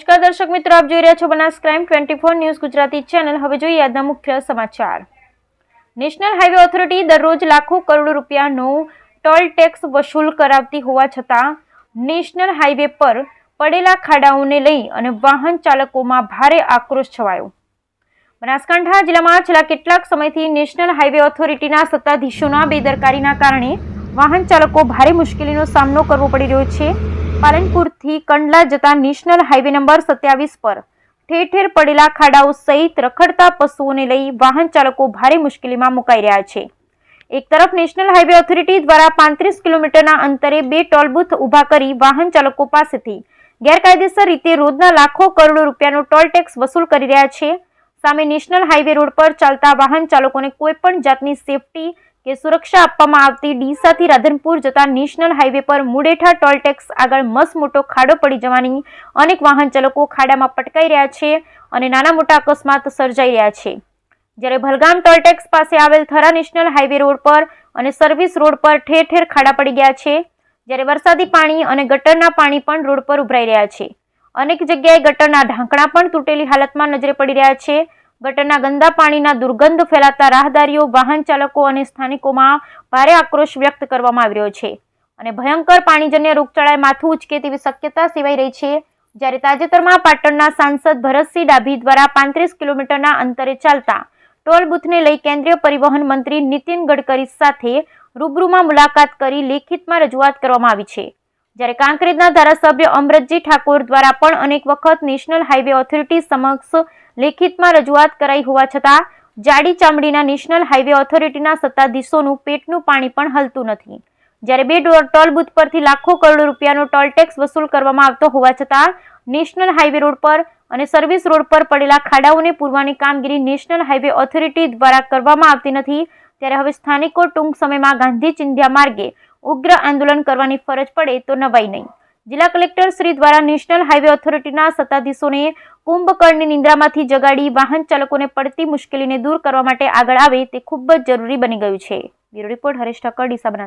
નમસ્કાર દર્શક મિત્રો, આપ જોઈ રહ્યા છો Banas crime 24 news Gujarati channel. હવે જોઈએ આજના મુખ્ય સમાચાર। નેશનલ હાઈવે ઓથોરિટી દરરોજ લાખો કરોડો રૂપિયાનો ટોલ ટેક્સ વસૂલ કરાવતી હોવા છતાં નેશનલ હાઈવે પર પડેલા ખાડાઓને લઈ અને વાહન ચાલકોમાં ભારે આક્રોશ છવાયો। બનાસકાંઠા જિલ્લામાં છેલ્લા કેટલાક સમયથી નેશનલ હાઈવે ઓથોરિટીના સત્તાધીશોના બેદરકારીના કારણે વાહન ચાલકો ભારે મુશ્કેલીનો સામનો કરવો પડી રહ્યો છે। પાલનપુરથી કંડલા જતા નેશનલ હાઈવે નંબર 27 પર ઠેર ઠેર પડેલા ખાડાઓ સહિત રખડતા પશુઓને લઈ વાહન ચાલકો ભારે મુશ્કેલીમાં મુકાઈ રહ્યા છે। એક તરફ નેશનલ હાઈવે ઓથોરિટી દ્વારા 35 કિલોમીટરના અંતરે 2 ટોલ બૂથ ઊભા કરી વાહન ચાલકો પાસેથી ગેરકાયદેસર રીતે રોજના લાખો કરોડો રૂપિયાનો ટોલ ટેક્સ વસૂલ કરી રહ્યા છે। સામે નેશનલ હાઈવે રોડ પર ચાલતા વાહન ચાલકોને કોઈ પણ જાતની સેફટી કે સુરક્ષા આપવામાં આવતી ડીસાથી રાધનપુર જતા નેશનલ હાઈવે પર મુડેઠા ટોલ ટેક્સ આગળ મસ્ત મોટો ખાડો પડી જવાની અનેક વાહન ચાલકો ખાડામાં પટકાઈ રહ્યા છે અને નાના મોટા અકસ્માત સર્જાઈ રહ્યા છે। જ્યારે ભલગામ ટોલ ટેક્સ પાસે આવેલ થરા નેશનલ હાઈવે રોડ પર અને સર્વિસ રોડ પર ઠેર ઠેર ખાડા પડી ગયા છે। જ્યારે વરસાદી પાણી અને ગટરના પાણી પણ રોડ પર ઉભરાઈ રહ્યા છે। અનેક જગ્યાએ ગટરના ઢાંકણા પણ તૂટેલી હાલતમાં નજરે પડી રહ્યા છે। ગટરના ગંદા પાણીના દુર્ગંધ ફેલાતા રાહદારીઓ, વાહન ચાલકો અને સ્થાનિકોમાં ભારે આક્રોશ વ્યક્ત કરવામાં આવી રહ્યો છે અને ભયંકર પાણીજન્ય રોગચાળાએ માથું ઉંચકે તેવી શક્યતા સેવાઈ રહી છે। જ્યારે તાજેતરમાં પાટણના સાંસદ ભરતસિંહ ડાભી દ્વારા 35 કિલોમીટરના અંતરે ચાલતા ટોલ બૂથને લઈ કેન્દ્રીય પરિવહન મંત્રી નીતિન ગડકરી સાથે રૂબરૂમાં મુલાકાત કરી લેખિતમાં રજૂઆત કરવામાં આવી છે। જ્યારે કાંકરેજના ધારાસભ્ય અમરતજી ઠાકોર દ્વારા પણ અનેક વખત નેશનલ હાઈવે ઓથોરિટી સમક્ષ લેખિતમાં રજૂઆત કરાઈ હોવા છતાં જાડી ચામડીના નેશનલ હાઈવે ઓથોરિટીના સત્તાધીશોનું પેટનું પાણી પણ હલતું નથી। જ્યારે 2 ટોલ બૂથ પરથી લાખો કરોડો રૂપિયાનો ટોલ ટેક્સ વસૂલ કરવામાં આવતો હોવા છતાં નેશનલ હાઈવે રોડ પર અને સર્વિસ રોડ પર પડેલા ખાડાઓને પૂરવાની કામગીરી નેશનલ હાઈવે ઓથોરિટી દ્વારા કરવામાં આવતી નથી। ત્યારે હવે સ્થાનિકો ટૂંક સમયમાં ગાંધી ચિંધ્યા માર્ગે ઉગ્ર આંદોલન કરવાની ફરજ પડે તો નવાઈ નહીં। જિલ્લા કલેક્ટર શ્રી દ્વારા નેશનલ હાઈવે ઓથોરિટીના સત્તાધીશોને કુંભકર્ણની નિંદ્રામાંથી જગાડી વાહન ચાલકોને પડતી મુશ્કેલીને દૂર કરવા માટે આગળ આવે તે ખૂબ જ જરૂરી બની ગયું છે। Bureau report Haresh Thakkar, Deesa, Banaskantha.